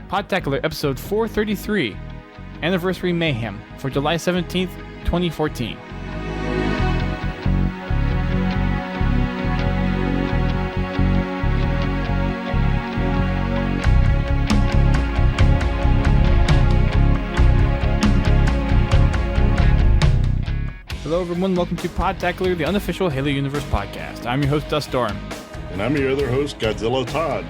Podtacular episode 433, Anniversary Mayhem, for July 17th, 2014. Hello everyone, welcome to Podtacular, the unofficial Halo Universe podcast. I'm your host, Dust Storm. And I'm your other host, Godzilla Todd.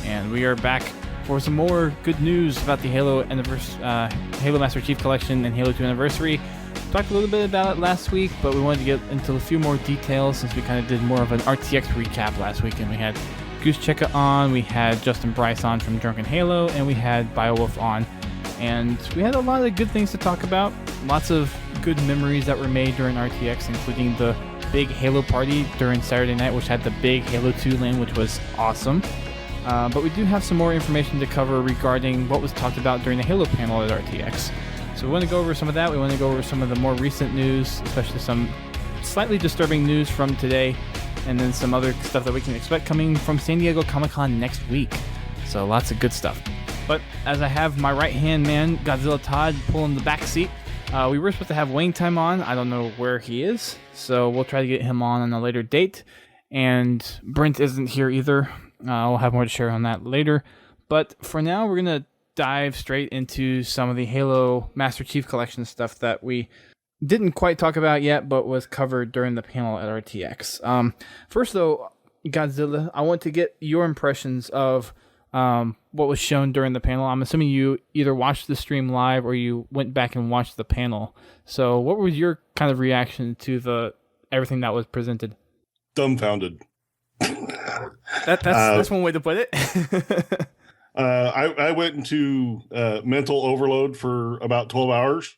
And we are back for some more good news about the Halo Master Chief Collection and Halo 2 Anniversary. We talked a little bit about it last week, but we wanted to get into a few more details since we kind of did more of an RTX recap last week. And we had Goose Checka on, we had Justin Bryce on from Drunken Halo, and we had Biowolf on. And we had a lot of good things to talk about. Lots of good memories that were made during RTX, including the big Halo party during Saturday night, which had the big Halo 2 LAN, which was awesome. But we do have some more information to cover regarding what was talked about during the Halo panel at RTX. So we want to go over some of that. We want to go over some of the more recent news, especially some slightly disturbing news from today, and then some other stuff that we can expect coming from San Diego Comic-Con next week. So lots of good stuff. But as I have my right-hand man, Godzilla Todd, pulling the back seat, we were supposed to have Wayne Time on. I don't know where he is, so we'll try to get him on a later date. And Brent isn't here either. We'll have more to share on that later. But for now, we're going to dive straight into some of the Halo Master Chief Collection stuff that we didn't quite talk about yet, but was covered during the panel at RTX. First, though, Godzilla, I want to get your impressions of what was shown during the panel. I'm assuming you either watched the stream live or you went back and watched the panel. So what was your kind of reaction to everything that was presented? Dumbfounded. That's one way to put it. I went into mental overload for about 12 hours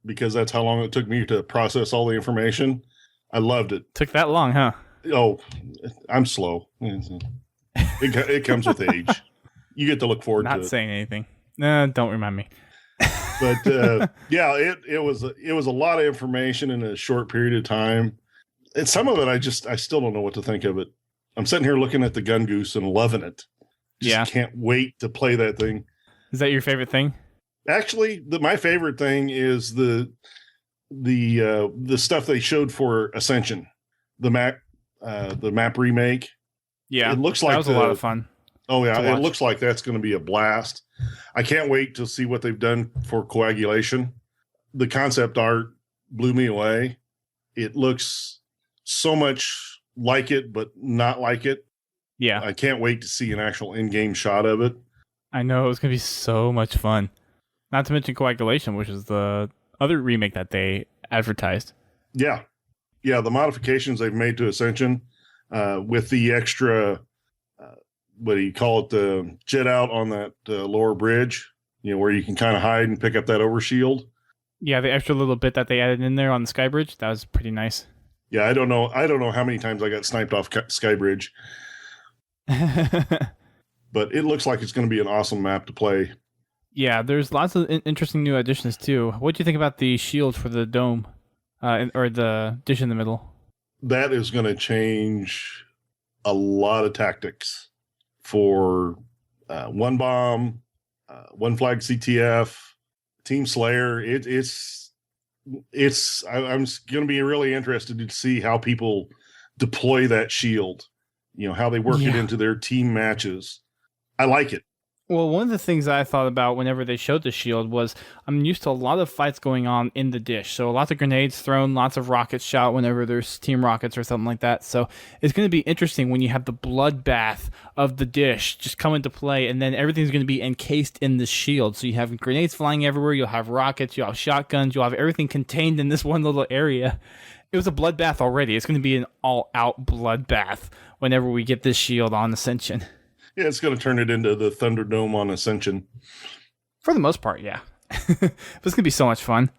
because that's how long it took me to process all the information. I loved it. Took that long, huh? Oh, I'm slow. It comes with age. You get to look forward to it. Not saying anything. No, don't remind me. But yeah, it was a lot of information in a short period of time. And some of it, I still don't know what to think of it. I'm sitting here looking at the Gun Goose and loving it. Just can't wait to play that thing. Is that your favorite thing? Actually, my favorite thing is the stuff they showed for Ascension, the map remake. Yeah, it looks like that was a lot of fun. Oh yeah, it looks like that's going to be a blast. I can't wait to see what they've done for coagulation. The concept art blew me away. It looks so much like it, but not like it. Yeah. I can't wait to see an actual in-game shot of it. I know, it's going to be so much fun. Not to mention coagulation, which is the other remake that they advertised. Yeah. Yeah, the modifications they've made to Ascension with the extra... what do you call it, the jet out on that lower bridge, where you can kind of hide and pick up that overshield. Yeah, the extra little bit that they added in there on the sky bridge, that was pretty nice. Yeah, I don't know how many times I got sniped off sky bridge. But it looks like it's going to be an awesome map to play. Yeah, there's lots of interesting new additions too. What do you think about the shield for the dome or the dish in the middle? That is going to change a lot of tactics. For One Bomb, One Flag CTF, Team Slayer, I'm going to be really interested to see how people deploy that shield. How they work it into their team matches. I like it. Well, one of the things I thought about whenever they showed the shield was I'm used to a lot of fights going on in the dish. So lots of grenades thrown, lots of rockets shot whenever there's team rockets or something like that. So it's going to be interesting when you have the bloodbath of the dish just come into play, and then everything's going to be encased in the shield. So you have grenades flying everywhere, you'll have rockets, you'll have shotguns, you'll have everything contained in this one little area. It was a bloodbath already. It's going to be an all-out bloodbath whenever we get this shield on Ascension. Yeah, it's going to turn it into the Thunderdome on Ascension. For the most part, yeah. But it's going to be so much fun.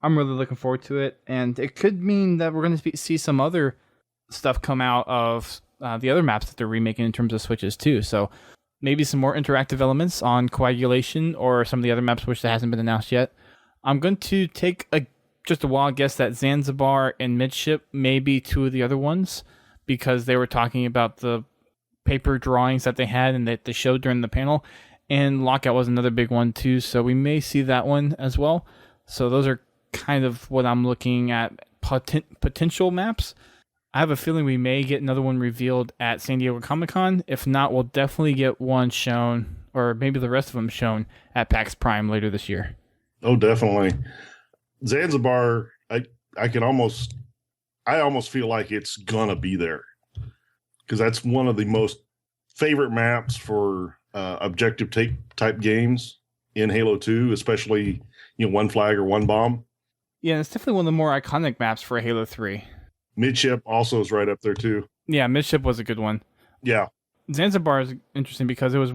I'm really looking forward to it. And it could mean that we're going to see some other stuff come out of the other maps that they're remaking in terms of switches too. So maybe some more interactive elements on coagulation or some of the other maps which that hasn't been announced yet. I'm going to take just a wild guess that Zanzibar and Midship may be two of the other ones because they were talking about the paper drawings that they had and that they showed during the panel. And Lockout was another big one too, so we may see that one as well. So those are kind of what I'm looking at, potential maps. I have a feeling we may get another one revealed at San Diego Comic-Con. If not, we'll definitely get one shown, or maybe the rest of them shown at PAX Prime later this year. Oh, definitely. Zanzibar, I almost feel like it's gonna be there, because that's one of the most favorite maps for objective type games in Halo 2, especially one flag or one bomb. Yeah, it's definitely one of the more iconic maps for Halo 3. Midship also is right up there too. Yeah, Midship was a good one. Yeah. Zanzibar is interesting because it was,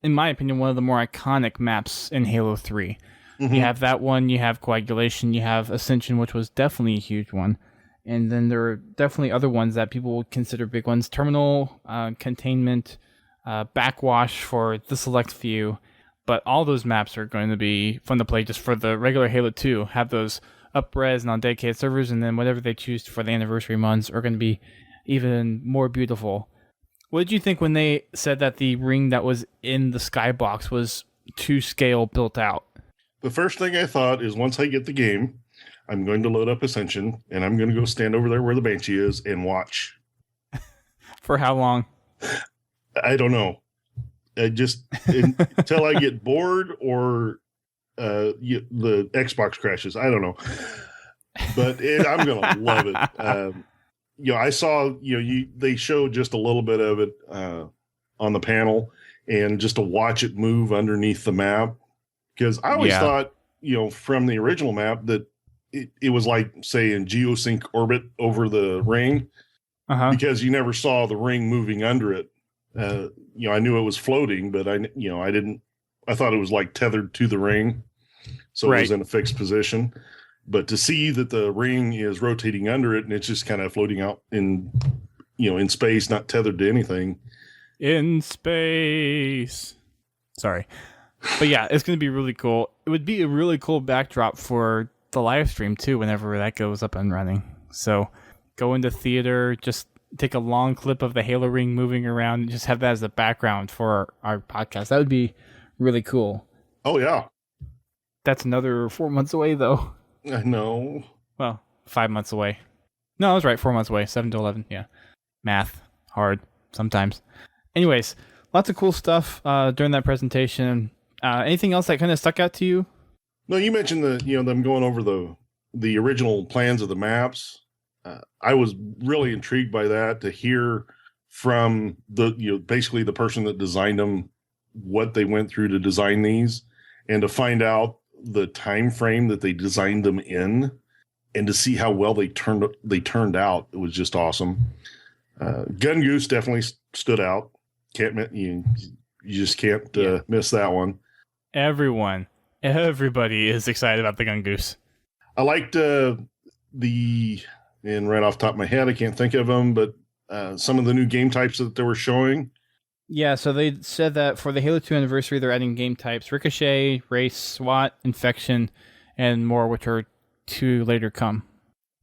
in my opinion, one of the more iconic maps in Halo 3. Mm-hmm. You have that one, you have Coagulation, you have Ascension, which was definitely a huge one. And then there are definitely other ones that people would consider big ones. Terminal, Containment, Backwash for the select few. But all those maps are going to be fun to play just for the regular Halo 2. Have those up-res and on dedicated servers, and then whatever they choose for the anniversary months are going to be even more beautiful. What did you think when they said that the ring that was in the skybox was to scale built out? The first thing I thought is, once I get the game, I'm going to load up Ascension, and I'm going to go stand over there where the Banshee is and watch. For how long? I don't know. Until I get bored or the Xbox crashes. I don't know. But I'm going to love it. I saw, they showed just a little bit of it on the panel, and just to watch it move underneath the map. Because I always thought, from the original map that it was like, say, in geosync orbit over the ring, because you never saw the ring moving under it. I knew it was floating, but I thought it was like tethered to the ring. So It was in a fixed position. But to see that the ring is rotating under it and it's just kind of floating out in space, not tethered to anything. In space. Sorry. But yeah, it's going to be really cool. It would be a really cool backdrop for the live stream too, whenever that goes up and running. So go into theater, just take a long clip of the Halo ring moving around and just have that as the background for our podcast. That would be really cool. Oh, yeah. That's another 4 months away, though. I know. Well, 5 months away. No, I was right. 4 months away. 7 to 11. Yeah. Math. Hard. Sometimes. Anyways, lots of cool stuff during that presentation. Anything else that kind of stuck out to you? No, you mentioned them going over the original plans of the maps. I was really intrigued by that, to hear from basically the person that designed them, what they went through to design these, and to find out the time frame that they designed them in, and to see how well they turned out. It was just awesome. Gun Goose definitely stood out. You just can't miss that one. Everybody is excited about the Gun Goose. I liked and right off the top of my head, I can't think of them, but some of the new game types that they were showing. Yeah, so they said that for the Halo 2 anniversary, they're adding game types: Ricochet, Race, SWAT, Infection, and more, which are to later come.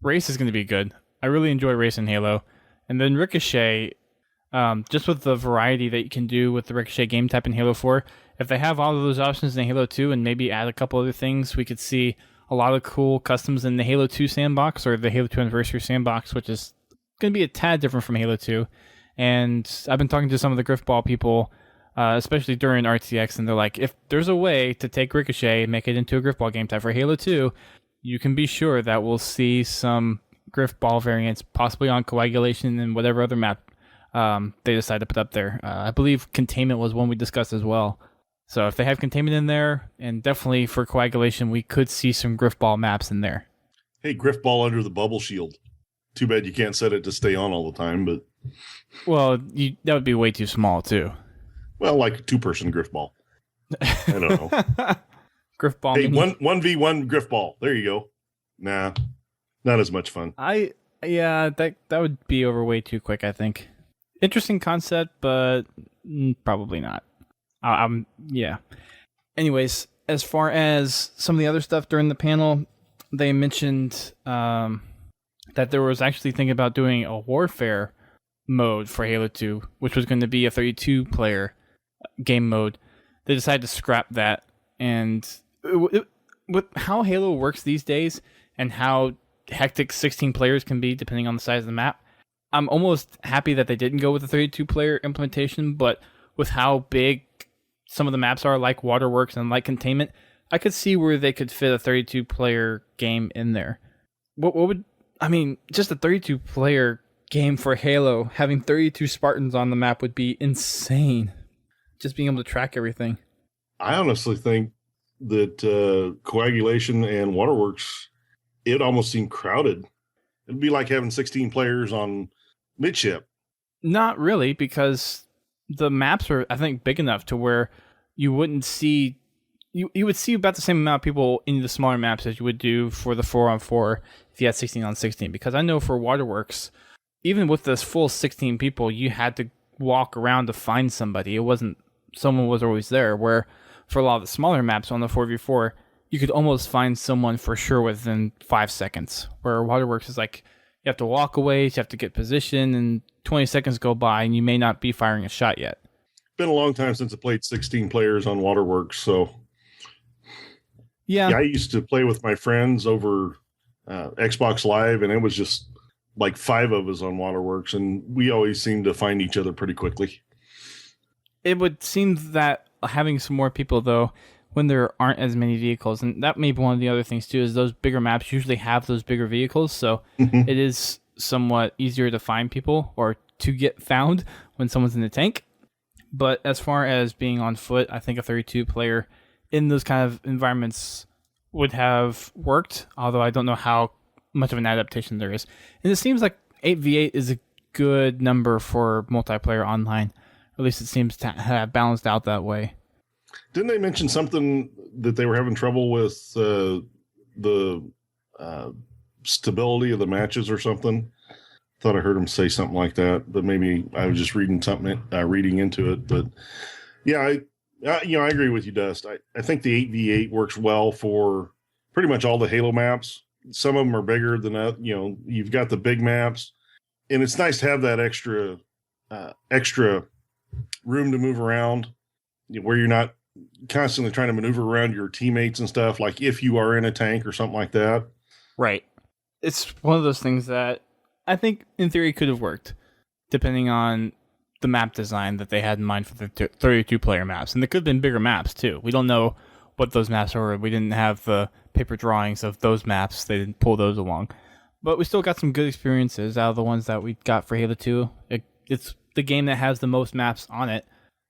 Race is going to be good. I really enjoy Race in Halo. And then Ricochet, just with the variety that you can do with the Ricochet game type in Halo 4, if they have all of those options in Halo 2 and maybe add a couple other things, we could see a lot of cool customs in the Halo 2 sandbox, or the Halo 2 anniversary sandbox, which is going to be a tad different from Halo 2. And I've been talking to some of the Griffball people, especially during RTX, and they're like, if there's a way to take Ricochet and make it into a Griffball game type for Halo 2, you can be sure that we'll see some Griffball variants, possibly on Coagulation and whatever other map they decide to put up there. I believe Containment was one we discussed as well. So if they have Containment in there, and definitely for Coagulation, we could see some Griffball maps in there. Hey, Griffball under the bubble shield. Too bad you can't set it to stay on all the time, but... Well, that would be way too small, too. Well, like a two-person Griffball. I don't know. Griffball. Hey, 1v1 Griffball. There you go. Nah, not as much fun. That would be over way too quick, I think. Interesting concept, but probably not. Yeah. Anyways, as far as some of the other stuff during the panel, they mentioned that there was actually thinking about doing a warfare mode for Halo 2, which was going to be a 32-player game mode. they decided to scrap that. And with how Halo works these days and how hectic 16 players can be depending on the size of the map, I'm almost happy that they didn't go with the 32-player implementation, but with how big some of the maps are, like Waterworks and like Containment, I could see where they could fit a 32-player game in there. Just a 32-player game for Halo, having 32 Spartans on the map would be insane. Just being able to track everything. I honestly think that Coagulation and Waterworks, it almost seemed crowded. It'd be like having 16 players on midship. Not really, because the maps are, I think, big enough to where you wouldn't see... You would see about the same amount of people in the smaller maps as you would do for the 4-on-4 if you had 16-on-16. Because I know for Waterworks, even with this full 16 people, you had to walk around to find somebody. It wasn't someone was always there, where for a lot of the smaller maps on the 4v4, you could almost find someone for sure within 5 seconds. Where Waterworks is like, you have to walk away, you have to get position, and 20 seconds go by, and you may not be firing a shot yet. Been a long time since I played 16 players on Waterworks, so... Yeah, I used to play with my friends over Xbox Live, and it was just like 5 of us on Waterworks, and we always seemed to find each other pretty quickly. It would seem that having some more people, though, when there aren't as many vehicles, and that may be one of the other things, too, is those bigger maps usually have those bigger vehicles, so it is somewhat easier to find people or to get found when someone's in the tank. But as far as being on foot, I think a 32-player in those kind of environments would have worked, although I don't know how much of an adaptation there is. And it seems like 8v8 is a good number for multiplayer online. At least it seems to have balanced out that way. Didn't they mention something that they were having trouble with the stability of the matches or something? Thought I heard them say something like that, but maybe I was just reading into it. But yeah, I agree with you, Dust. I think the 8v8 works well for pretty much all the Halo maps. Some of them are bigger than that. You've got the big maps, and it's nice to have that extra room to move around, where you're not constantly trying to maneuver around your teammates and stuff. Like if you are in a tank or something like that. Right. It's one of those things that I think in theory could have worked, depending on the map design that they had in mind for the 32-player maps. And there could have been bigger maps, too. We don't know what those maps were. We didn't have the paper drawings of those maps. They didn't pull those along. But we still got some good experiences out of the ones that we got for Halo 2. It's the game that has the most maps on it,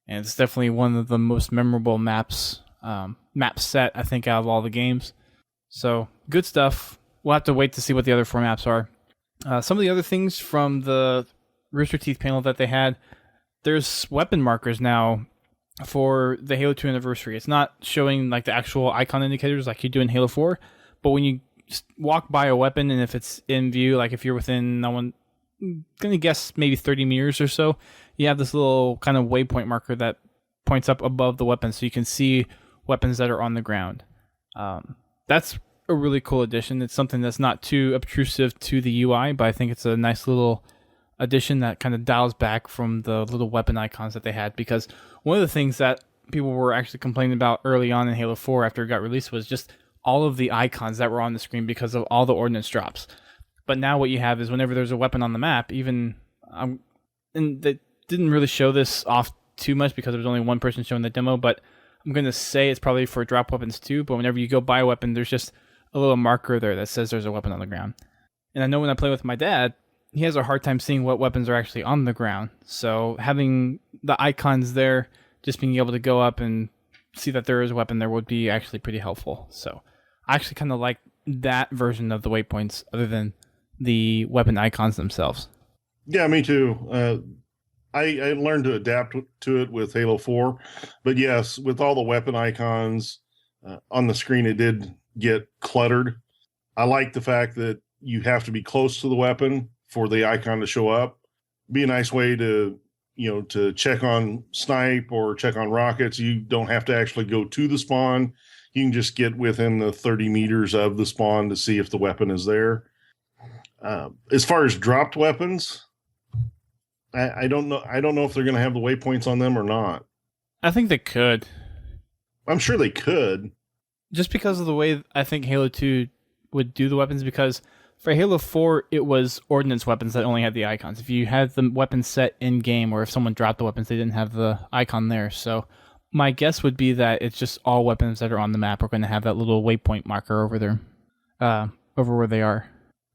and it's definitely one of the most memorable maps, map set, I think, out of all the games. So, good stuff. We'll have to wait to see what the other 4 maps are. Some of the other things from the Rooster Teeth panel that they had, there's weapon markers now for the Halo 2 anniversary. It's not showing like the actual icon indicators like you do in Halo 4, but when you walk by a weapon and if it's in view, like if you're within, I'm going to guess maybe 30 meters or so, you have this little kind of waypoint marker that points up above the weapon so you can see weapons that are on the ground. That's a really cool addition. It's something that's not too obtrusive to the UI, but I think it's a nice little addition that kind of dials back from the little weapon icons that they had, because one of the things that people were actually complaining about early on in Halo 4 after it got released was just all of the icons that were on the screen because of all the ordnance drops. But now what you have is whenever there's a weapon on the map, even and they didn't really show this off too much because there was only one person showing the demo, but I'm going to say it's probably for drop weapons too, but whenever you go buy a weapon, there's just a little marker there that says there's a weapon on the ground. And I know when I play with my dad, he has a hard time seeing what weapons are actually on the ground. So having the icons there, just being able to go up and see that there is a weapon there would be actually pretty helpful. So I actually kind of like that version of the waypoints other than the weapon icons themselves. Yeah, me too. I learned to adapt to it with Halo 4. But yes, with all the weapon icons on the screen, it did get cluttered. I like the fact that you have to be close to the weapon for the icon to show up. Be a nice way to, to check on snipe or check on rockets. You don't have to actually go to the spawn. You can just get within the 30 meters of the spawn to see if the weapon is there. As far as dropped weapons, I don't know. I don't know if they're going to have the waypoints on them or not. I think they could. I'm sure they could. Just because of the way I think Halo 2 would do the weapons, because for Halo 4, it was ordnance weapons that only had the icons. If you had the weapons set in-game, or if someone dropped the weapons, they didn't have the icon there. So my guess would be that it's just all weapons that are on the map are going to have that little waypoint marker over there, over where they are.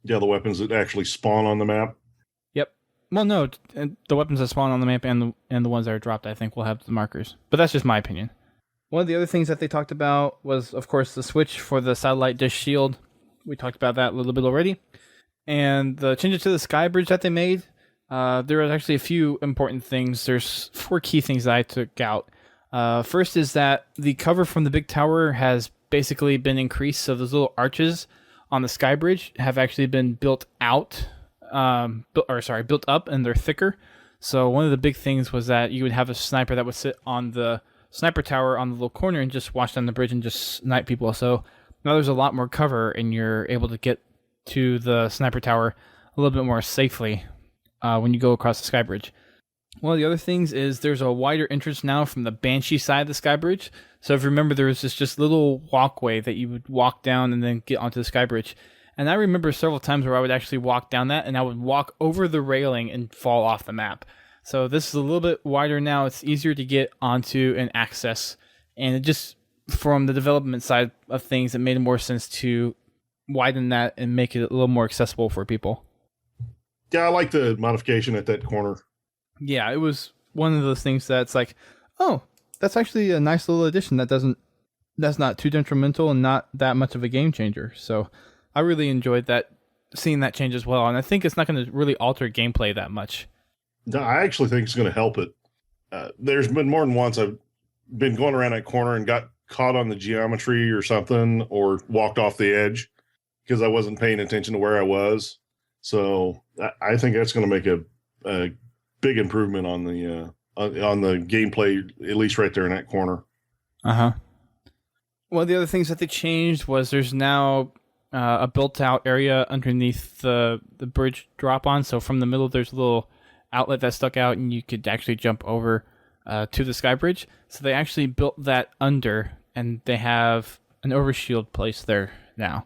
Yeah, the weapons that actually spawn on the map. Yep. Well, no, the weapons that spawn on the map and the ones that are dropped, I think, will have the markers. But that's just my opinion. One of the other things that they talked about was, of course, the switch for the satellite dish shield. We talked about that a little bit already. And the changes to the sky bridge that they made, there was actually a few important things. There's 4 key things that I took out. First is that the cover from the big tower has basically been increased, so those little arches on the sky bridge have actually been built up, and they're thicker. So one of the big things was that you would have a sniper that would sit on the sniper tower on the little corner and just watch down the bridge and just snipe people. So now there's a lot more cover, and you're able to get to the sniper tower a little bit more safely when you go across the sky bridge. One of the other things is there's a wider entrance now from the Banshee side of the sky bridge. So if you remember, there was this just little walkway that you would walk down and then get onto the sky bridge. And I remember several times where I would actually walk down that and I would walk over the railing and fall off the map. So this is a little bit wider now. It's easier to get onto and access. And it just, from the development side of things, it made more sense to widen that and make it a little more accessible for people. Yeah, I like the modification at that corner. Yeah, it was one of those things that's like, oh, that's actually a nice little addition that's not too detrimental and not that much of a game changer. So I really enjoyed that, seeing that change as well. And I think it's not going to really alter gameplay that much. No, I actually think it's going to help it. There's been more than once I've been going around that corner and got caught on the geometry or something, or walked off the edge because I wasn't paying attention to where I was. So I think that's going to make a big improvement on the gameplay, at least right there in that corner. One of the other things that they changed was there's now a built-out area underneath the bridge drop-on. So from the middle, there's a little outlet that stuck out, and you could actually jump over to the sky bridge. So they actually built that under, and they have an overshield placed there now.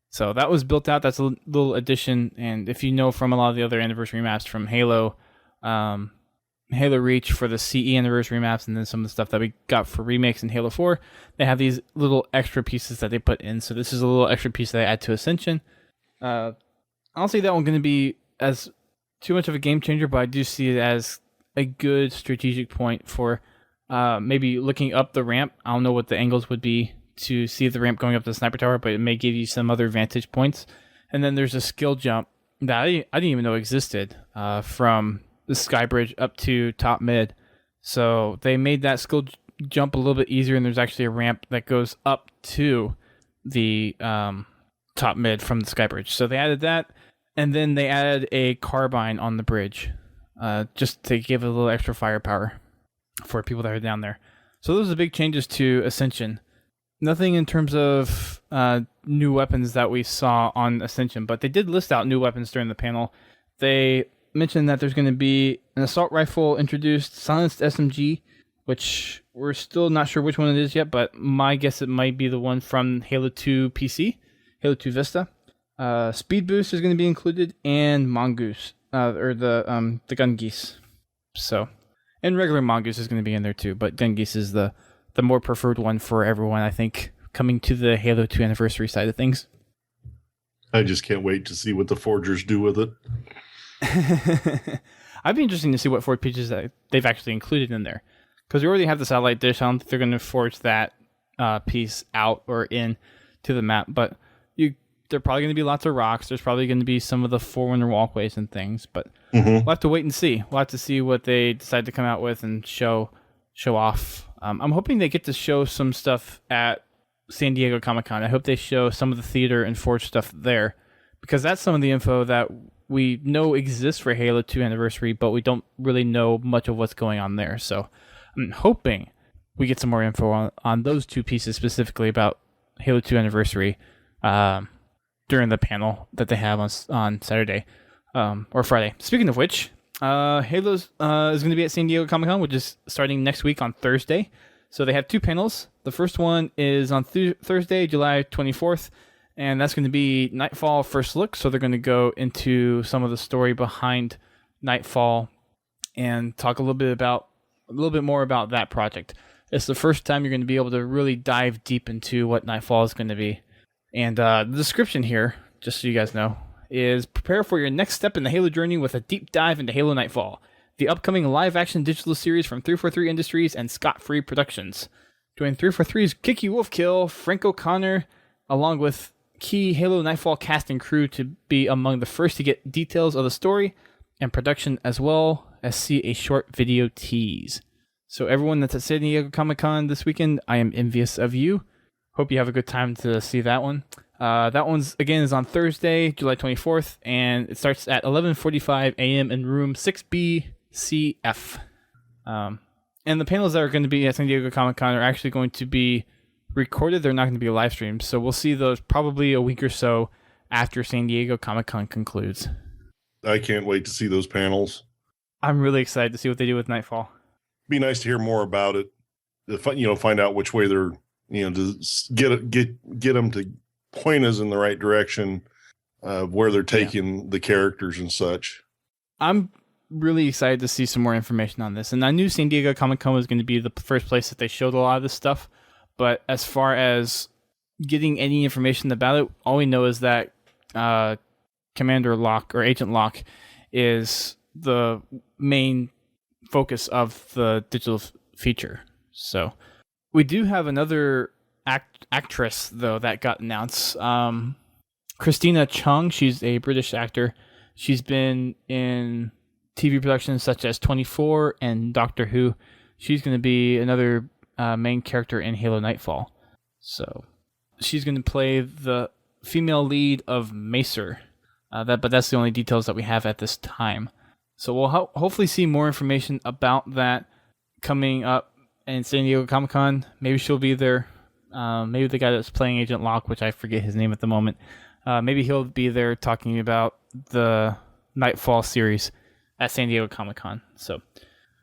So that was built out. That's a little addition. And if you know from a lot of the other anniversary maps from Halo, Halo Reach for the CE anniversary maps, and then some of the stuff that we got for remakes in Halo 4, they have these little extra pieces that they put in. So this is a little extra piece that they add to Ascension. I don't see that one going to be as too much of a game changer, but I do see it as a good strategic point for maybe looking up the ramp. I don't know what the angles would be to see the ramp going up to the sniper tower, but it may give you some other vantage points. And then there's a skill jump that I didn't even know existed from the sky bridge up to top mid. So they made that skill jump a little bit easier, and there's actually a ramp that goes up to the top mid from the sky bridge. So they added that, and then they added a carbine on the bridge just to give it a little extra firepower for people that are down there. So those are big changes to Ascension. Nothing in terms of new weapons that we saw on Ascension, but they did list out new weapons during the panel. They mentioned that there's going to be an assault rifle introduced, silenced SMG, which we're still not sure which one it is yet, but my guess it might be the one from Halo 2 PC, Halo 2 Vista. Speed boost is going to be included, and mongoose, or the gun geese. So, and regular mongoose is going to be in there too, but gun geese is the more preferred one for everyone, I think, coming to the Halo 2 anniversary side of things. I just can't wait to see what the forgers do with it. I'd be interested to see what forge pieces that they've actually included in there, because we already have the satellite dish. I don't think they're going to forge that piece out or in to the map, but there are probably going to be lots of rocks. There's probably going to be some of the Forerunner walkways and things, but we'll have to wait and see. We'll have to see what they decide to come out with and show off. I'm hoping they get to show some stuff at San Diego Comic-Con. I hope they show some of the theater and forge stuff there, because that's some of the info that we know exists for Halo 2 Anniversary, but we don't really know much of what's going on there. So I'm hoping we get some more info on those two pieces, specifically about Halo 2 Anniversary, during the panel that they have on Saturday or Friday. Speaking of which, Halo's is going to be at San Diego Comic-Con, which is starting next week on Thursday. So they have 2 panels. The first one is on Thursday, July 24th, and that's going to be Nightfall First Look. So they're going to go into some of the story behind Nightfall and talk a little bit more about that project. It's the first time you're going to be able to really dive deep into what Nightfall is going to be. And the description here, just so you guys know, is prepare for your next step in the Halo journey with a deep dive into Halo Nightfall, the upcoming live-action digital series from 343 Industries and Scott Free Productions. Join 343's Kiki Wolfkill, Frank O'Connor, along with key Halo Nightfall cast and crew to be among the first to get details of the story and production, as well as see a short video tease. So everyone that's at San Diego Comic-Con this weekend, I am envious of you. Hope you have a good time to see that one. That one's, again, is on Thursday, July 24th, and it starts at 11:45 a.m. in room 6BCF. And the panels that are going to be at San Diego Comic-Con are actually going to be recorded. They're not going to be live streamed, so we'll see those probably a week or so after San Diego Comic-Con concludes. I can't wait to see those panels. I'm really excited to see what they do with Nightfall. Be nice to hear more about it. Find out which way they're, to get them to point us in the right direction of where they're taking the characters and such. I'm really excited to see some more information on this. And I knew San Diego Comic-Con was going to be the first place that they showed a lot of this stuff. But as far as getting any information about it, all we know is that Commander Locke or Agent Locke is the main focus of the digital feature. So we do have another actress, though, that got announced. Christina Chong, she's a British actor. She's been in TV productions such as 24 and Doctor Who. She's going to be another main character in Halo Nightfall. So she's going to play the female lead of Macer. But that's the only details that we have at this time. So we'll hopefully see more information about that coming up in San Diego Comic-Con. Maybe she'll be there. Maybe the guy that's playing Agent Locke, which I forget his name at the moment, maybe he'll be there talking about the Nightfall series at San Diego Comic-Con. So,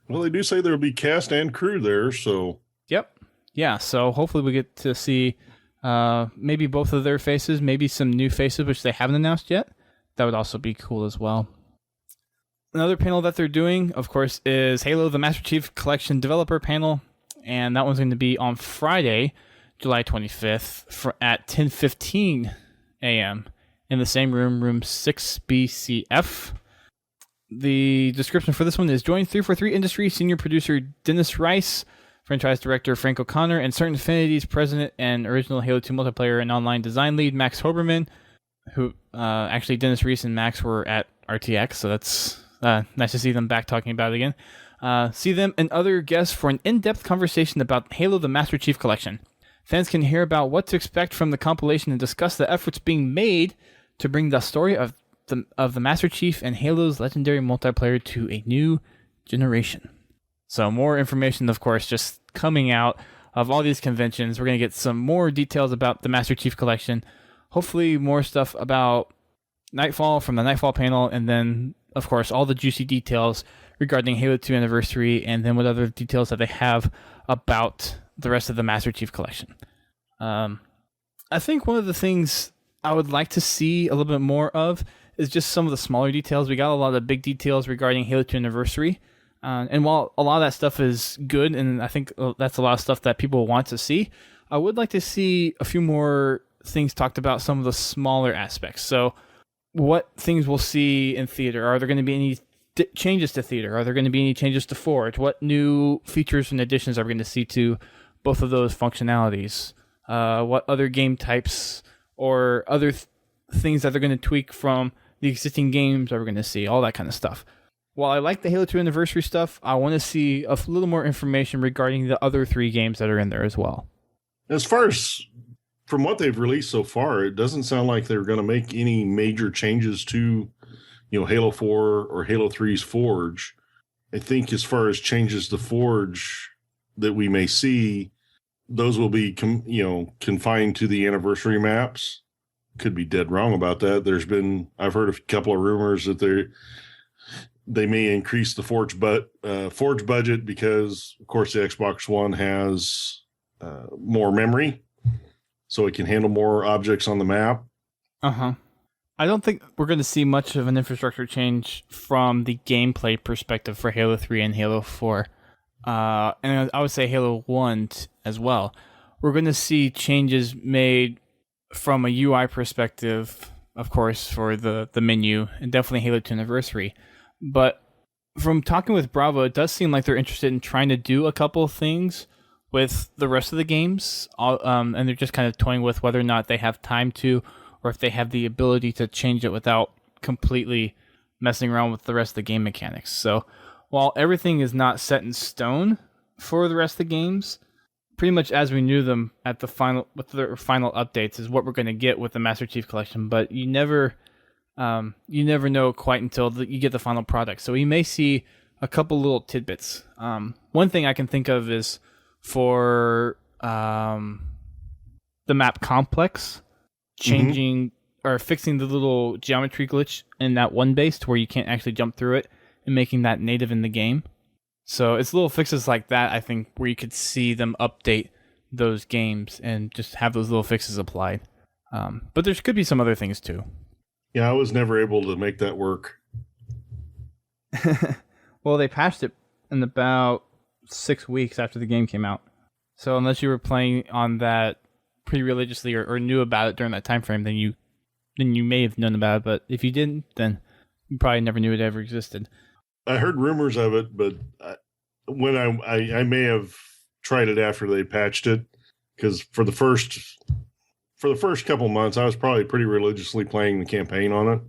well, they do say there'll be cast and crew there, so... Yep. Yeah, so hopefully we get to see maybe both of their faces, maybe some new faces, which they haven't announced yet. That would also be cool as well. Another panel that they're doing, of course, is Halo the Master Chief Collection Developer Panel, and that one's going to be on Friday, July 25th at 10:15 a.m. in the same room, room 6BCF. The description for this one is join 343 Industries senior producer Dennis Rice, franchise director Frank O'Connor, and Certain Affinity's president and original Halo 2 multiplayer and online design lead Max Hoberman, who actually Dennis Rice and Max were at RTX, so that's nice to see them back talking about it again. See them and other guests for an in-depth conversation about Halo the Master Chief Collection. Fans can hear about what to expect from the compilation and discuss the efforts being made to bring the story of the Master Chief and Halo's legendary multiplayer to a new generation. So more information, of course, just coming out of all these conventions. We're going to get some more details about the Master Chief Collection. Hopefully more stuff about Nightfall from the Nightfall panel, and then, of course, all the juicy details regarding Halo 2 Anniversary, and then what other details that they have about the rest of the Master Chief Collection. I think one of the things I would like to see a little bit more of is just some of the smaller details. We got a lot of big details regarding Halo 2 Anniversary, and while a lot of that stuff is good, and I think that's a lot of stuff that people want to see, I would like to see a few more things talked about some of the smaller aspects. So what things we'll see in theater? Are there going to be any changes to theater? Are there going to be any changes to Forge? What new features and additions are we going to see to both of those functionalities? What other game types or other things that they're going to tweak from the existing games are we going to see? All that kind of stuff. While I like the Halo 2 Anniversary stuff, I want to see a little more information regarding the other 3 games that are in there as well. As far as from what they've released so far, it doesn't sound like they're going to make any major changes to, Halo 4 or Halo 3's Forge. I think as far as changes to Forge that we may see, those will be, confined to the anniversary maps. Could be dead wrong about that. I've heard a couple of rumors that they may increase the Forge budget because, of course, the Xbox One has more memory, so it can handle more objects on the map. Uh-huh. I don't think we're going to see much of an infrastructure change from the gameplay perspective for Halo 3 and Halo 4. And I would say Halo 1 as well. We're going to see changes made from a UI perspective, of course, for the menu, and definitely Halo 2 Anniversary. But from talking with Bravo, it does seem like they're interested in trying to do a couple of things with the rest of the games, and they're just kind of toying with whether or not they have time to, or if they have the ability to change it without completely messing around with the rest of the game mechanics. So while everything is not set in stone for the rest of the games, pretty much as we knew them at the final updates is what we're going to get with the Master Chief Collection. But you never know quite until you get the final product. So we may see a couple little tidbits. One thing I can think of is for the map complex, changing or fixing the little geometry glitch in that one base to where you can't actually jump through it and making that native in the game. So it's little fixes like that, I think, where you could see them update those games and just have those little fixes applied. But there could be some other things too. Yeah, I was never able to make that work. Well, they patched it in about 6 weeks after the game came out. So unless you were playing on that pretty religiously or knew about it during that time frame, then you may have known about it. But if you didn't, then you probably never knew it ever existed. I heard rumors of it, but when I may have tried it after they patched it, because for the first couple months, I was probably pretty religiously playing the campaign on it.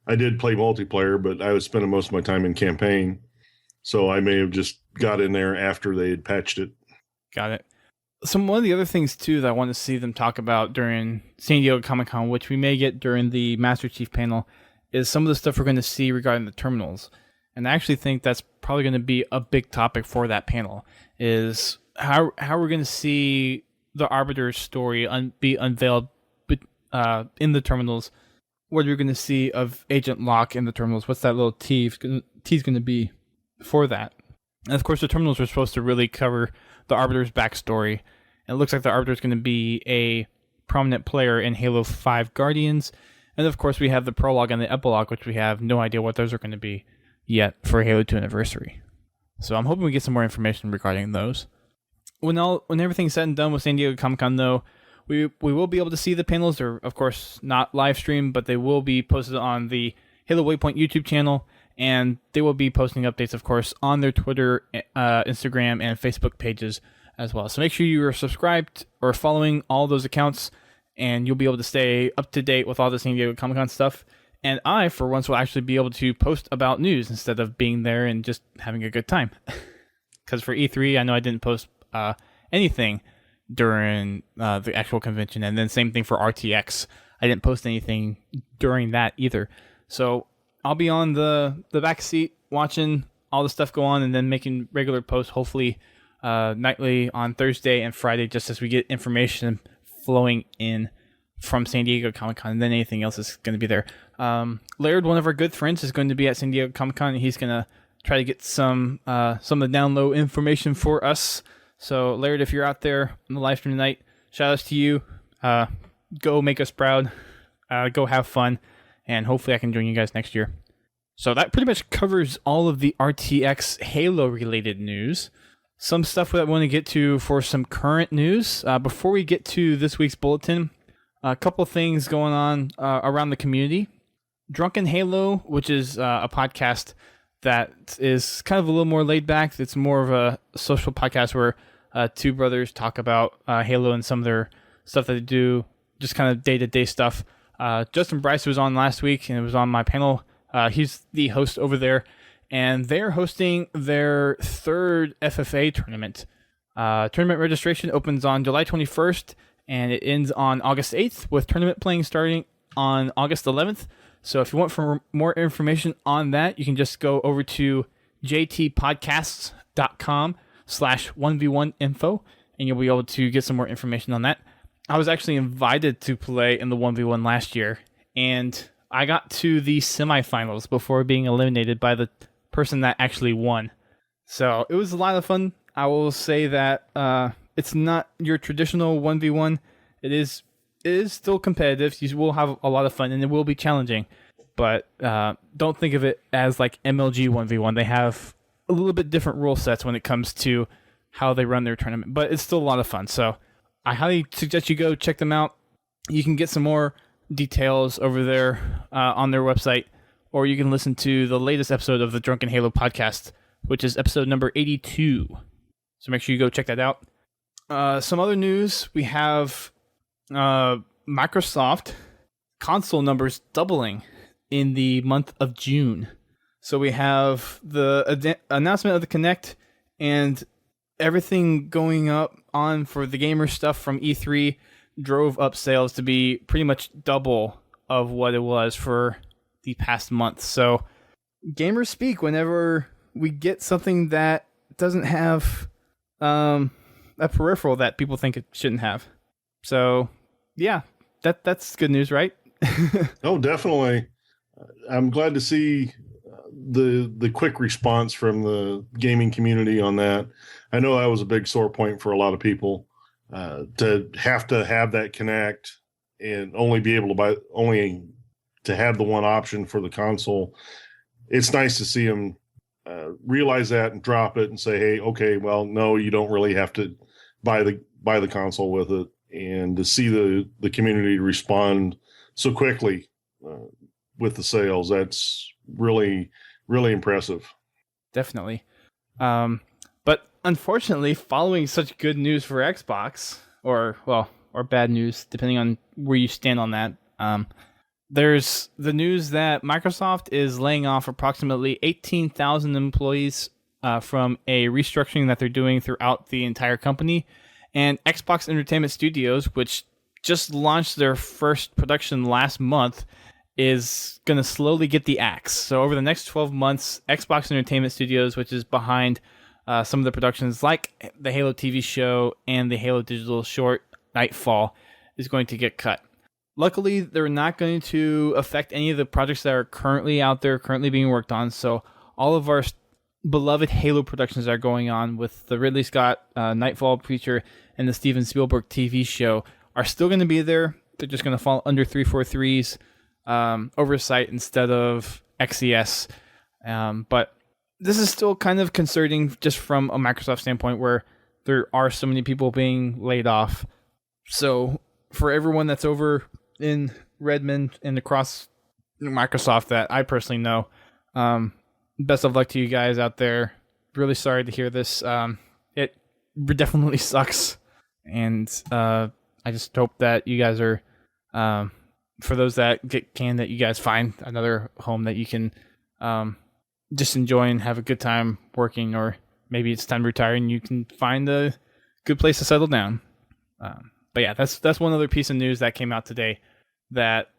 I did play multiplayer, but I was spending most of my time in campaign. So I may have just got in there after they had patched it. Got it. One of the other things, too, that I want to see them talk about during San Diego Comic-Con, which we may get during the Master Chief panel, is some of the stuff we're going to see regarding the terminals. And I actually think that's probably going to be a big topic for that panel, is how we're going to see the Arbiter's story be unveiled in the terminals. What are we going to see of Agent Locke in the terminals? What's that little tease going to be for that? And of course, the terminals are supposed to really cover the Arbiter's backstory. And it looks like the Arbiter's going to be a prominent player in Halo 5 Guardians. And of course, we have the prologue and the epilogue, which we have no idea what those are going to be yet for Halo 2 Anniversary. So I'm hoping we get some more information regarding those. When everything's said and done with San Diego Comic-Con, though, we will be able to see the panels. They're, of course, not live streamed, but they will be posted on the Halo Waypoint YouTube channel, and they will be posting updates, of course, on their Twitter, Instagram, and Facebook pages as well. So make sure you are subscribed or following all those accounts, and you'll be able to stay up to date with all the San Diego Comic-Con stuff. And I, for once, will actually be able to post about news instead of being there and just having a good time. Because for E3, I know I didn't post anything during the actual convention. And then same thing for RTX. I didn't post anything during that either. So I'll be on the back seat watching all the stuff go on and then making regular posts, hopefully nightly on Thursday and Friday, just as we get information flowing in from San Diego Comic-Con, and then anything else is going to be there. Laird, one of our good friends, is going to be at San Diego Comic-Con, and he's going to try to get some of the down low information for us. So, Laird, if you're out there on the live stream tonight, shout outs to you. Go make us proud. Go have fun, and hopefully I can join you guys next year. So that pretty much covers all of the RTX Halo-related news. Some stuff that we want to get to for some current news. Before we get to this week's bulletin, a couple things going on around the community. Drunken Halo, which is a podcast that is kind of a little more laid back. It's more of a social podcast where two brothers talk about Halo and some of their stuff that they do, just kind of day-to-day stuff. Justin Bryce was on last week and it was on my panel. He's the host over there, and they're hosting their third FFA tournament. Tournament registration opens on July 21st, and it ends on August 8th, with tournament playing starting on August 11th. So if you want for more information on that, you can just go over to jtpodcasts.com/1v1info, and you'll be able to get some more information on that. I was actually invited to play in the 1v1 last year, and I got to the semifinals before being eliminated by the person that actually won. So it was a lot of fun. I will say that it's not your traditional 1v1. It is still competitive. You will have a lot of fun, and it will be challenging. But don't think of it as like MLG 1v1. They have a little bit different rule sets when it comes to how they run their tournament. But it's still a lot of fun. So I highly suggest you go check them out. You can get some more details over there on their website, or you can listen to the latest episode of the Drunken Halo Podcast, which is episode number 82. So make sure you go check that out. Some other news. We have Microsoft console numbers doubling in the month of June. So we have the announcement of the Kinect and everything going up on for the gamer stuff from E3 drove up sales to be pretty much double of what it was for the past month. So gamers speak whenever we get something that doesn't have a peripheral that people think it shouldn't have. So yeah, that's good news, right? Oh, definitely. I'm glad to see the quick response from the gaming community on that. I know that was a big sore point for a lot of people, to have that Kinect and only be able to have the one option for the console. It's nice to see them realize that and drop it and say, hey, okay, well, no, you don't really have to buy the console with it. And to see the community respond so quickly with the sales, that's really, really impressive. Definitely. But unfortunately, following such good news for Xbox, or bad news, depending on where you stand on that, there's the news that Microsoft is laying off approximately 18,000 employees from a restructuring that they're doing throughout the entire company. And Xbox Entertainment Studios, which just launched their first production last month, is going to slowly get the axe. So over the next 12 months, Xbox Entertainment Studios, which is behind some of the productions like the Halo TV show and the Halo digital short Nightfall, is going to get cut. Luckily, they're not going to affect any of the projects that are currently out there, currently being worked on. So all of our beloved Halo productions are going on with the Ridley Scott Nightfall preacher and the Steven Spielberg TV show are still going to be there. They're just going to fall under 343's oversight instead of XES. But this is still kind of concerning just from a Microsoft standpoint where there are so many people being laid off. So for everyone that's over in Redmond and across Microsoft that I personally know, best of luck to you guys out there. Really sorry to hear this. It definitely sucks. And I just hope that you guys are, for those that that you guys find another home that you can just enjoy and have a good time working, or maybe it's time to retire and you can find a good place to settle down. But yeah, that's one other piece of news that came out today that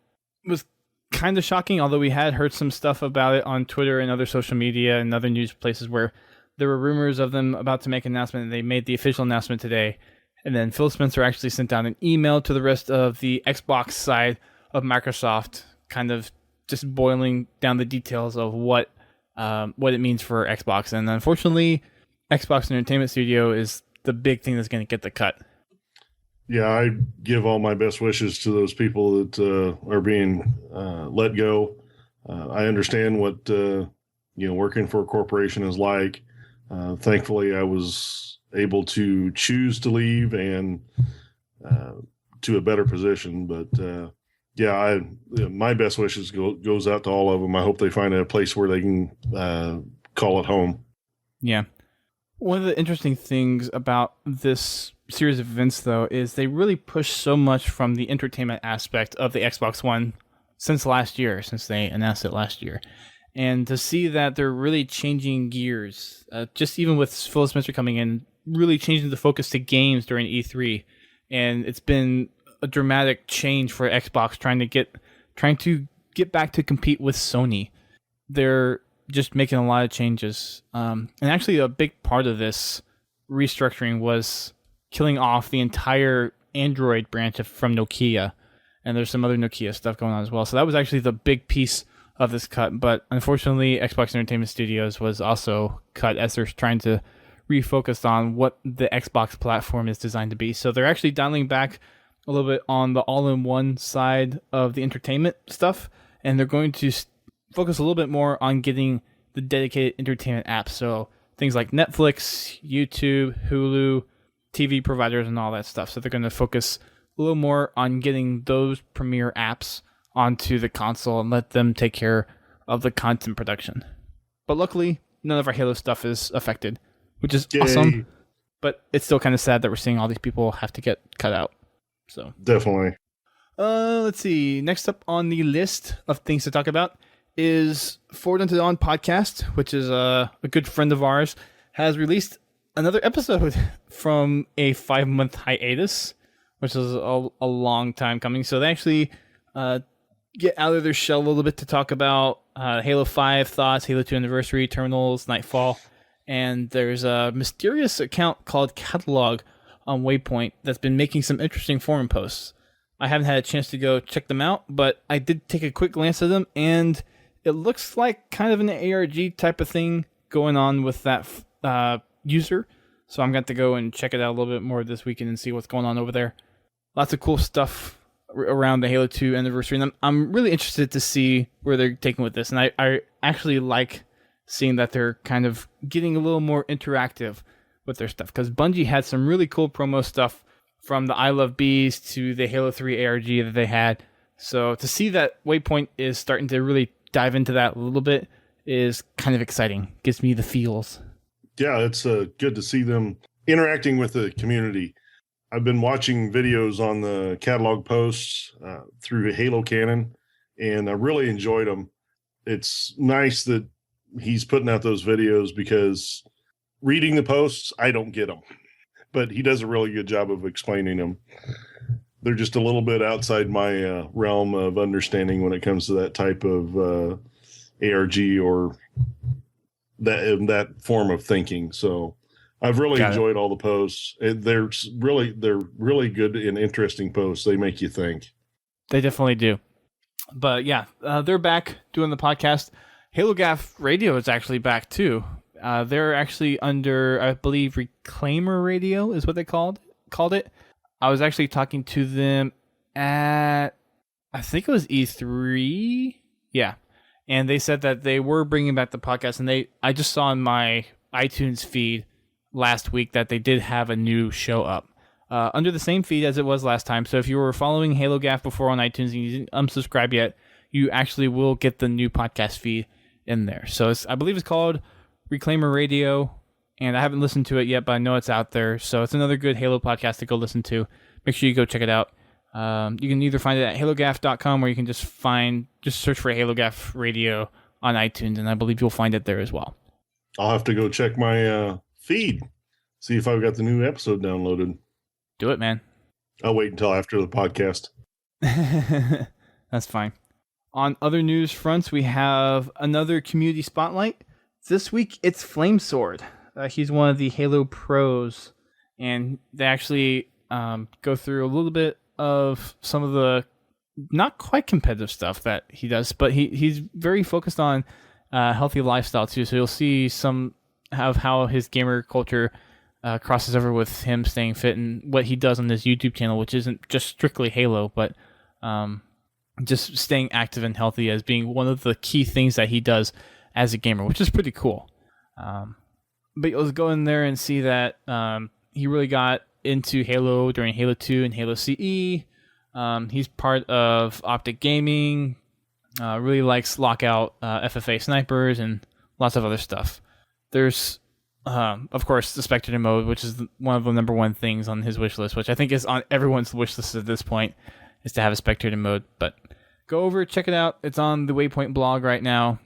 was kind of shocking, although we had heard some stuff about it on Twitter and other social media and other news places where there were rumors of them about to make an announcement, and they made the official announcement today. And then Phil Spencer actually sent out an email to the rest of the Xbox side of Microsoft, kind of just boiling down the details of what it means for Xbox. And unfortunately, Xbox Entertainment Studio is the big thing that's going to get the cut. Yeah, I give all my best wishes to those people that are being let go. I understand what working for a corporation is like. Thankfully, I was able to choose to leave and to a better position. But my best wishes goes out to all of them. I hope they find a place where they can call it home. Yeah. One of the interesting things about this series of events, though, is they really push so much from the entertainment aspect of the Xbox One since they announced it last year. And to see that they're really changing gears, just even with Phil Spencer coming in, really changing the focus to games during E3. And it's been a dramatic change for Xbox trying to get back to compete with Sony. They're just making a lot of changes. And actually a big part of this restructuring was killing off the entire Android branch from Nokia. And there's some other Nokia stuff going on as well. So that was actually the big piece of this cut, but unfortunately Xbox Entertainment Studios was also cut as they're trying to refocus on what the Xbox platform is designed to be. So they're actually dialing back a little bit on the all-in-one side of the entertainment stuff, and they're going to focus a little bit more on getting the dedicated entertainment apps. So things like Netflix, YouTube, Hulu, TV providers, and all that stuff. So they're going to focus a little more on getting those premier apps onto the console and let them take care of the content production. But luckily, none of our Halo stuff is affected, which is awesome. But it's still kind of sad that we're seeing all these people have to get cut out. So definitely. Let's see. Next up on the list of things to talk about is Forward Unto Dawn podcast, which is a good friend of ours, has released another episode from a 5-month hiatus, which is a long time coming. So they actually get out of their shell a little bit to talk about Halo 5 thoughts, Halo 2 Anniversary, Terminals, Nightfall, and there's a mysterious account called Catalog on Waypoint that's been making some interesting forum posts. I haven't had a chance to go check them out, but I did take a quick glance at them, and it looks like kind of an ARG type of thing going on with that user. So I'm going to go and check it out a little bit more this weekend and see what's going on over there. Lots of cool stuff around the Halo 2 Anniversary, and I'm really interested to see where they're taking with this. And I actually like seeing that they're kind of getting a little more interactive with their stuff, because Bungie had some really cool promo stuff from the I Love Bees to the Halo 3 ARG that they had. So to see that Waypoint is starting to really dive into that a little bit is kind of exciting. Gives me the feels. Yeah, it's good to see them interacting with the community. I've been watching videos on the catalog posts through Halo Canon, and I really enjoyed them. It's nice that he's putting out those videos, because reading the posts, I don't get them. But he does a really good job of explaining them. They're just a little bit outside my realm of understanding when it comes to that type of ARG or that form of thinking. So I've really enjoyed all the posts. They're really good and interesting posts. They make you think. They definitely do. But yeah, they're back doing the podcast. HaloGAF Radio is actually back too. They're actually under, I believe, Reclaimer Radio is what they called it. I was actually talking to them at, I think it was E3. Yeah. And they said that they were bringing back the podcast, and I just saw in my iTunes feed last week that they did have a new show up under the same feed as it was last time. So if you were following HaloGAF before on iTunes and you didn't unsubscribe yet, you actually will get the new podcast feed in there. So I believe it's called Reclaimer Radio, and I haven't listened to it yet, but I know it's out there. So it's another good Halo podcast to go listen to. Make sure you go check it out. You can either find it at halogaf.com, or you can just search for HaloGAF Radio on iTunes, and I believe you'll find it there as well. I'll have to go check my feed, see if I've got the new episode downloaded. Do it, man. I'll wait until after the podcast. That's fine. On other news fronts, we have another community spotlight. This week, it's Flamesword. He's one of the Halo pros, and they actually go through a little bit of some of the not quite competitive stuff that he does, but he's very focused on healthy lifestyle too. So you'll see some of how his gamer culture crosses over with him staying fit, and what he does on his YouTube channel, which isn't just strictly Halo, but just staying active and healthy as being one of the key things that he does as a gamer, which is pretty cool. But you'll go in there and see that he really got into Halo during Halo 2 and Halo CE. He's part of Optic Gaming, really likes Lockout FFA snipers, and lots of other stuff. There's, of course, the Spectator mode, which is one of the number one things on his wish list, which I think is on everyone's wish list at this point, is to have a Spectator mode. But go over, check it out. It's on the Waypoint blog right now.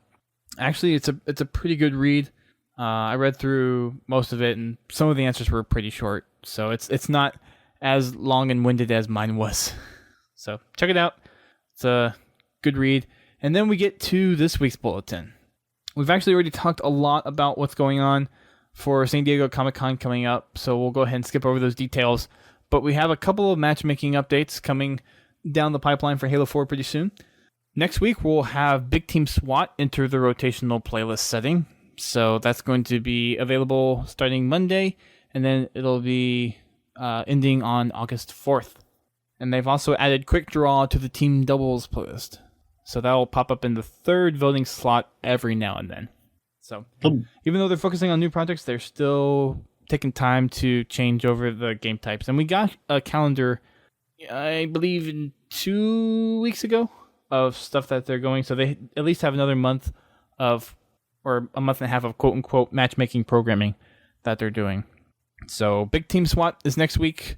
Actually, it's a pretty good read. I read through most of it, and some of the answers were pretty short, so it's not as long and winded as mine was. So check it out. It's a good read. And then we get to this week's bulletin. We've actually already talked a lot about what's going on for San Diego Comic-Con coming up, so we'll go ahead and skip over those details. But we have a couple of matchmaking updates coming down the pipeline for Halo 4 pretty soon. Next week, we'll have Big Team SWAT enter the rotational playlist setting. So that's going to be available starting Monday, and then it'll be ending on August 4th. And they've also added Quick Draw to the Team Doubles playlist. So that will pop up in the third voting slot every now and then. So even though they're focusing on new projects, they're still taking time to change over the game types. And we got a calendar, I believe, 2 weeks ago of stuff that they're going. So they at least have another month of, or a month and a half of quote-unquote matchmaking programming that they're doing. So Big Team SWAT is next week.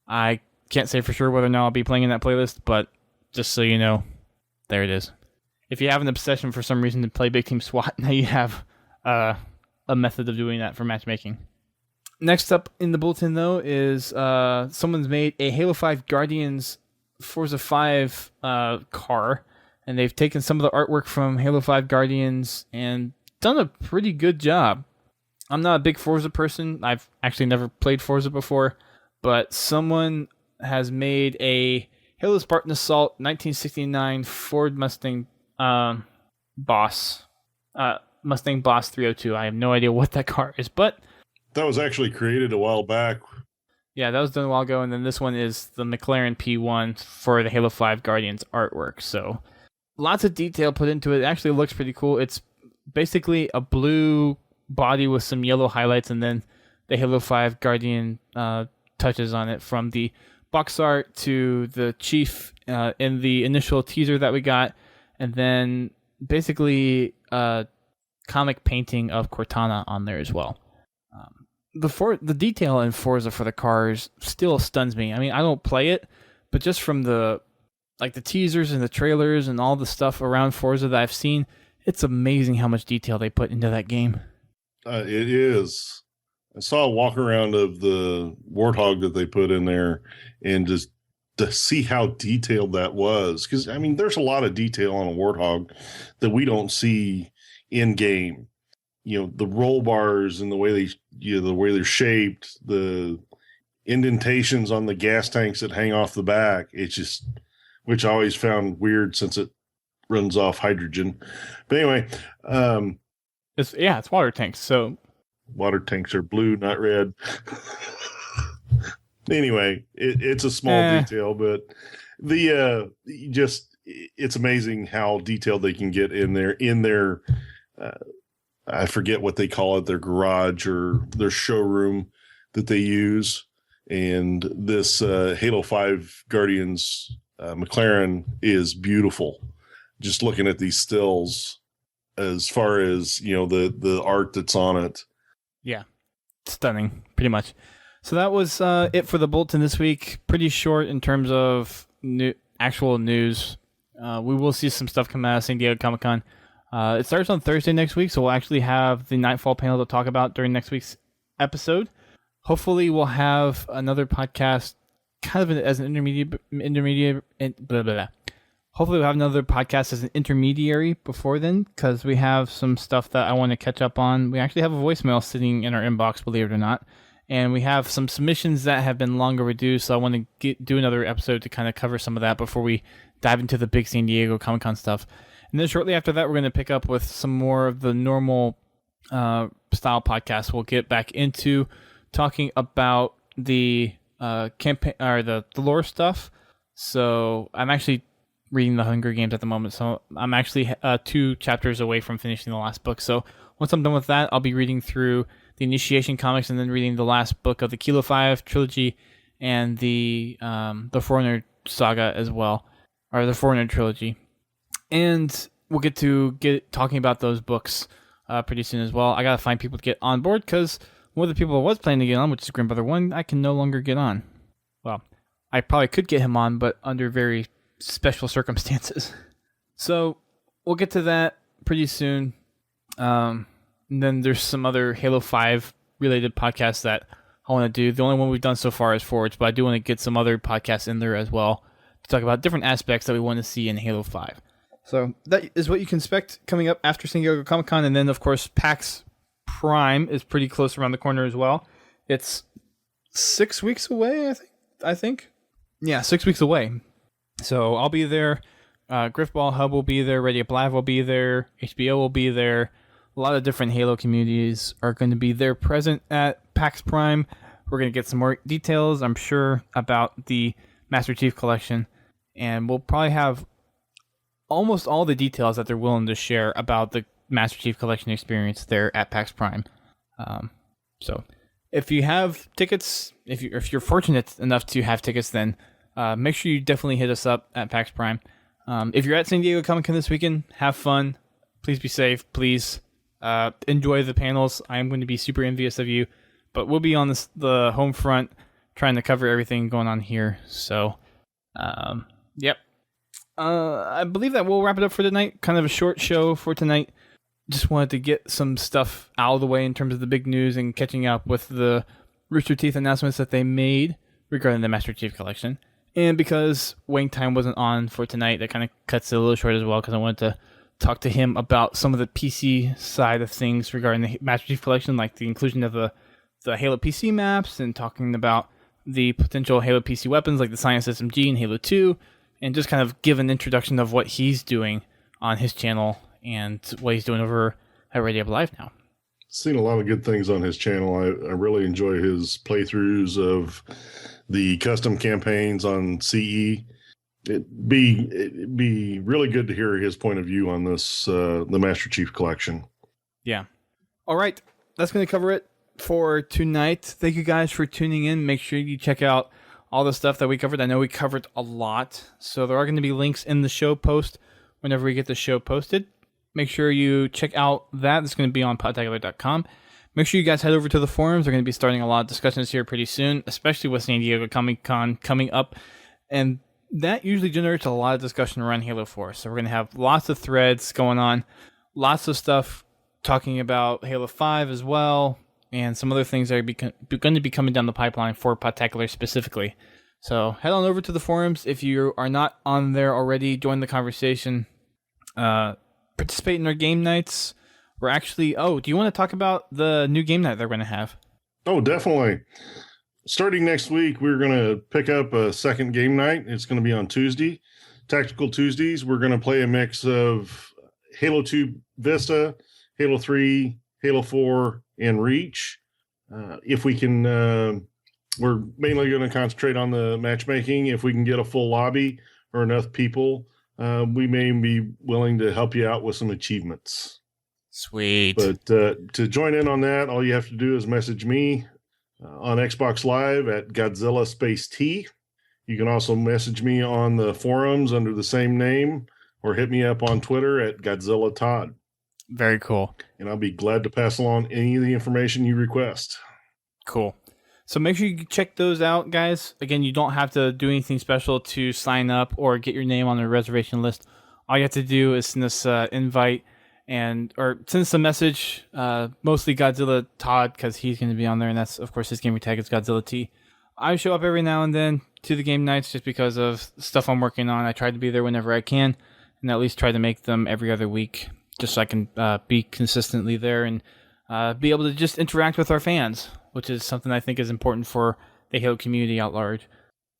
I can't say for sure whether or not I'll be playing in that playlist, but just so you know, there it is. If you have an obsession for some reason to play Big Team SWAT, now you have a method of doing that for matchmaking. Next up in the bulletin, though, is someone's made a Halo 5 Guardians Forza 5 car, and they've taken some of the artwork from Halo 5 Guardians and done a pretty good job. I'm not a big Forza person. I've actually never played Forza before, but someone has made a Halo Spartan Assault 1969 Ford Mustang Boss. Mustang Boss 302. I have no idea what that car is, but that was actually created a while back. Yeah, that was done a while ago, and then this one is the McLaren P1 for the Halo 5 Guardians artwork. So lots of detail put into it. It actually looks pretty cool. It's basically a blue body with some yellow highlights, and then the Halo 5 Guardian touches on it, from the box art to the Chief in the initial teaser that we got, and then basically comic painting of Cortana on there as well. The detail in Forza for the cars still stuns me. I mean, I don't play it, but just from the teasers and the trailers and all the stuff around Forza that I've seen, it's amazing how much detail they put into that game. It is. I saw a walk around of the Warthog that they put in there, and just to see how detailed that was. Because, I mean, there's a lot of detail on a Warthog that we don't see in game. You know, the roll bars and the way the way they're shaped, the indentations on the gas tanks that hang off the back. It's just, which I always found weird since it runs off hydrogen. But anyway, it's water tanks. So water tanks are blue, not red. Anyway, it's a small detail, but it's amazing how detailed they can get in their I forget what they call it, their garage or their showroom that they use. And this Halo 5 Guardians McLaren is beautiful. Just looking at these stills, as far as, you know, the art that's on it. Yeah, stunning, pretty much. So that was it for the bulletin this week. Pretty short in terms of actual news. We will see some stuff come out of San Diego Comic-Con. It starts on Thursday next week, so we'll actually have the Nightfall panel to talk about during next week's episode. Hopefully we'll have another podcast kind of as an intermediate blah, blah, blah. Hopefully we'll have another podcast as an intermediary before then, because we have some stuff that I want to catch up on. We actually have a voicemail sitting in our inbox, believe it or not. And we have some submissions that have been long overdue, so I want to do another episode to kind of cover some of that before we dive into the big San Diego Comic-Con stuff. And then shortly after that, we're going to pick up with some more of the normal style podcasts. We'll get back into talking about the campaign or the lore stuff. So I'm actually reading the Hunger Games at the moment, so I'm actually 2 chapters away from finishing the last book. So once I'm done with that, I'll be reading through the Initiation comics and then reading the last book of the Kilo 5 trilogy and the Forerunner saga as well, or the Forerunner trilogy. And we'll get talking about those books pretty soon as well. I got to find people to get on board, because one of the people I was planning to get on, which is Grandbrother 1, I can no longer get on. Well, I probably could get him on, but under very special circumstances. So we'll get to that pretty soon. And then there's some other Halo 5 related podcasts that I want to do. The only one we've done so far is Forge, but I do want to get some other podcasts in there as well to talk about different aspects that we want to see in Halo 5. So that is what you can expect coming up after San Diego Comic-Con. And then, of course, PAX Prime is pretty close around the corner as well. It's 6 weeks away, I think. Yeah, 6 weeks away. So I'll be there Griffball Hub will be there, Radio Live will be there, HBO will be there. A lot of different Halo communities are going to be there present at PAX Prime. We're going to get some more details, I'm sure, about the Master Chief Collection. And we'll probably have almost all the details that they're willing to share about the Master Chief Collection experience there at PAX Prime. So if you have tickets, if you're fortunate enough to have tickets, then make sure you definitely hit us up at PAX Prime. If you're at San Diego Comic-Con this weekend, have fun. Please be safe. Please enjoy the panels. I am going to be super envious of you, but we'll be on the home front trying to cover everything going on here. So, yep. I believe that we'll wrap it up for tonight. Kind of a short show for tonight. Just wanted to get some stuff out of the way in terms of the big news and catching up with the Rooster Teeth announcements that they made regarding the Master Chief Collection. And because Wayne Time wasn't on for tonight, that kind of cuts it a little short as well, because I wanted to talk to him about some of the PC side of things regarding the Master Chief Collection, like the inclusion of the Halo PC maps, and talking about the potential Halo PC weapons like the Science SMG and Halo 2, and just kind of give an introduction of what he's doing on his channel and what he's doing over at Radio Live now. Seen a lot of good things on his channel. I really enjoy his playthroughs of the custom campaigns on CE. It'd be really good to hear his point of view on this, the Master Chief Collection. Yeah. All right. That's going to cover it for tonight. Thank you guys for tuning in. Make sure you check out all the stuff that we covered. I know we covered a lot, so there are going to be links in the show post whenever we get the show posted. Make sure you check out that. It's going to be on podtacular.com. Make sure you guys head over to the forums. They're going to be starting a lot of discussions here pretty soon, especially with San Diego Comic-Con coming up. And that usually generates a lot of discussion around Halo 4. So we're going to have lots of threads going on, lots of stuff talking about Halo 5 as well, and some other things that are going to be coming down the pipeline for Podtacular specifically. So head on over to the forums. If you are not on there already, join the conversation. Participate in our game nights. We're actually... Oh, do you want to talk about the new game night they're going to have? Oh, definitely. Starting next week, we're going to pick up a second game night. It's going to be on Tuesday. Tactical Tuesdays. We're going to play a mix of Halo 2 Vista, Halo 3, Halo 4, and Reach. If we can... we're mainly going to concentrate on the matchmaking. If we can get a full lobby or enough people... we may be willing to help you out with some achievements. Sweet. But to join in on that, all you have to do is message me on Xbox Live at Godzilla Space T. You can also message me on the forums under the same name, or hit me up on Twitter at Godzilla Todd. Very cool. And I'll be glad to pass along any of the information you request. Cool. So make sure you check those out, guys. Again, you don't have to do anything special to sign up or get your name on the reservation list. All you have to do is send us an invite or send us a message, mostly Godzilla Todd, because he's going to be on there, and that's, of course, his gamer tag is Godzilla T. I show up every now and then to the game nights just because of stuff I'm working on. I try to be there whenever I can, and at least try to make them every other week, just so I can be consistently there and be able to just interact with our fans, which is something I think is important for the Halo community at large.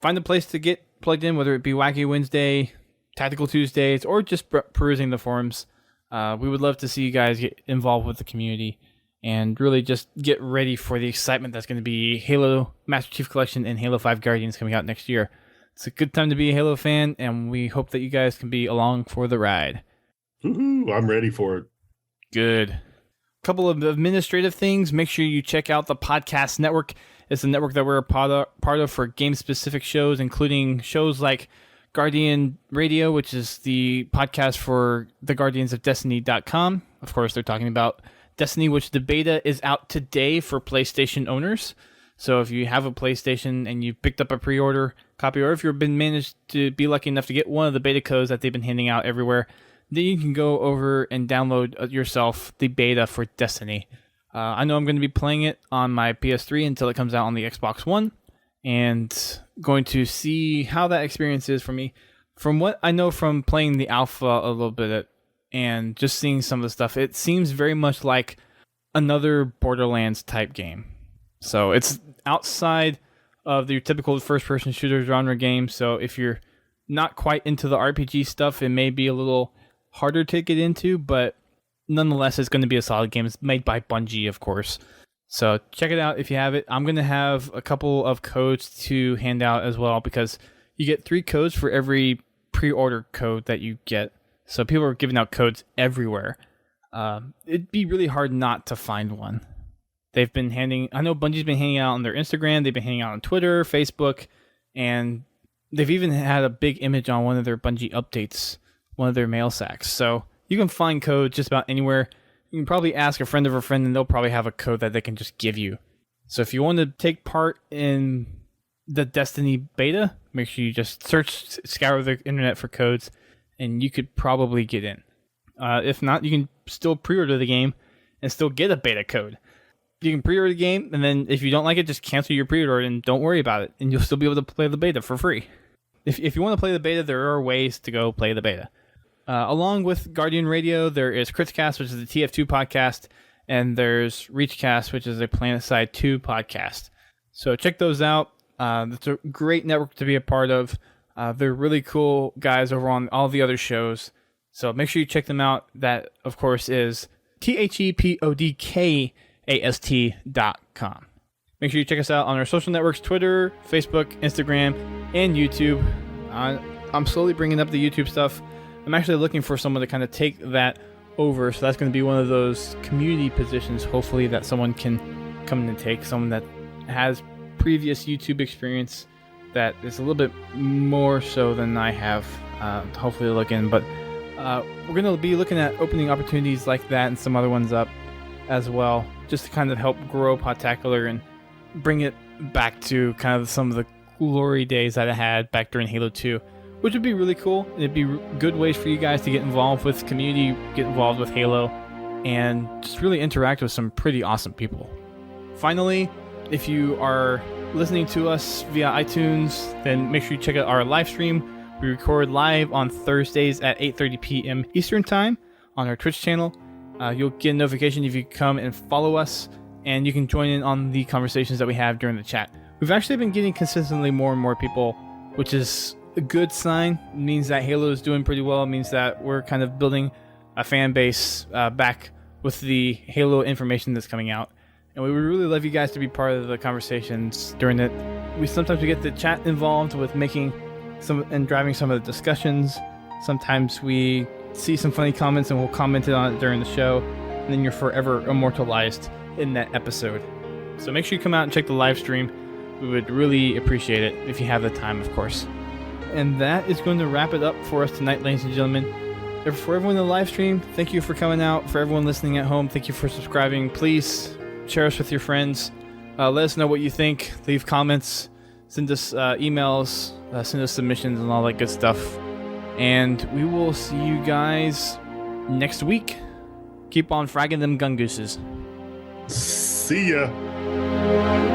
Find a place to get plugged in, whether it be Wacky Wednesday, Tactical Tuesdays, or just perusing the forums. We would love to see you guys get involved with the community and really just get ready for the excitement that's going to be Halo Master Chief Collection and Halo 5 Guardians coming out next year. It's a good time to be a Halo fan, and we hope that you guys can be along for the ride. Woohoo, I'm ready for it. Good. Couple of administrative things. Make sure you check out the Podcast Network. It's a network that we're a part of for game-specific shows, including shows like Guardian Radio, which is the podcast for the Guardians of Destiny.com. Of course, they're talking about Destiny, which the beta is out today for PlayStation owners. So if you have a PlayStation and you picked up a pre-order copy, or if you've been managed to be lucky enough to get one of the beta codes that they've been handing out everywhere, then you can go over and download yourself the beta for Destiny. I know I'm going to be playing it on my PS3 until it comes out on the Xbox One, and going to see how that experience is for me. From what I know from playing the alpha a little bit and just seeing some of the stuff, it seems very much like another Borderlands type game. So it's outside of the typical first-person shooter genre game. So if you're not quite into the RPG stuff, it may be a little harder to get into, but nonetheless, it's going to be a solid game. It's made by Bungie, of course. So check it out if you have it. I'm going to have a couple of codes to hand out as well, because you get 3 codes for every pre-order code that you get. So people are giving out codes everywhere. It'd be really hard not to find one. I know Bungie's been handing out on their Instagram, they've been handing out on Twitter, Facebook, and they've even had a big image on one of their Bungie updates, one of their mail sacks. So you can find codes just about anywhere. You can probably ask a friend of a friend, and they'll probably have a code that they can just give you. So if you want to take part in the Destiny beta, make sure you just scour the internet for codes, and you could probably get in. If not, you can still pre-order the game and still get a beta code. You can pre-order the game, and then if you don't like it, just cancel your pre-order and don't worry about it, and you'll still be able to play the beta for free. If you want to play the beta, there are ways to go play the beta. Along with Guardian Radio, there is Critscast, which is the TF2 podcast, and there's Reachcast, which is a PlanetSide 2 podcast. So check those out. It's a great network to be a part of. They're really cool guys over on all the other shows. So make sure you check them out. That, of course, is THEPODCAST.com. Make sure you check us out on our social networks, Twitter, Facebook, Instagram, and YouTube. I'm slowly bringing up the YouTube stuff. I'm actually looking for someone to kind of take that over. So that's going to be one of those community positions, hopefully, that someone can come in and take. Someone that has previous YouTube experience that is a little bit more so than I have. Hopefully to look in. But we're going to be looking at opening opportunities like that and some other ones up as well, just to kind of help grow Podtacular and bring it back to kind of some of the glory days that I had back during Halo 2, which would be really cool. It'd be good ways for you guys to get involved with community, get involved with Halo, and just really interact with some pretty awesome people. Finally, if you are listening to us via iTunes, then make sure you check out our live stream. We record live on Thursdays at 8:30 p.m. Eastern Time on our Twitch channel. You'll get a notification if you come and follow us, and you can join in on the conversations that we have during the chat. We've actually been getting consistently more and more people, which is a good sign. It means that Halo is doing pretty well. It means that we're kind of building a fan base back with the Halo information that's coming out. And we would really love you guys to be part of the conversations during it. Sometimes we get the chat involved with making some and driving some of the discussions. Sometimes we see some funny comments and we'll comment on it during the show, and then you're forever immortalized in that episode. So make sure you come out and check the live stream. We would really appreciate it if you have the time, of course. And that is going to wrap it up for us tonight, ladies and gentlemen. For everyone in the live stream, thank you for coming out. For everyone listening at home, thank you for subscribing. Please share us with your friends. Let us know what you think. Leave comments. Send us emails. Send us submissions and all that good stuff. And we will see you guys next week. Keep on fragging them gun gooses. See ya.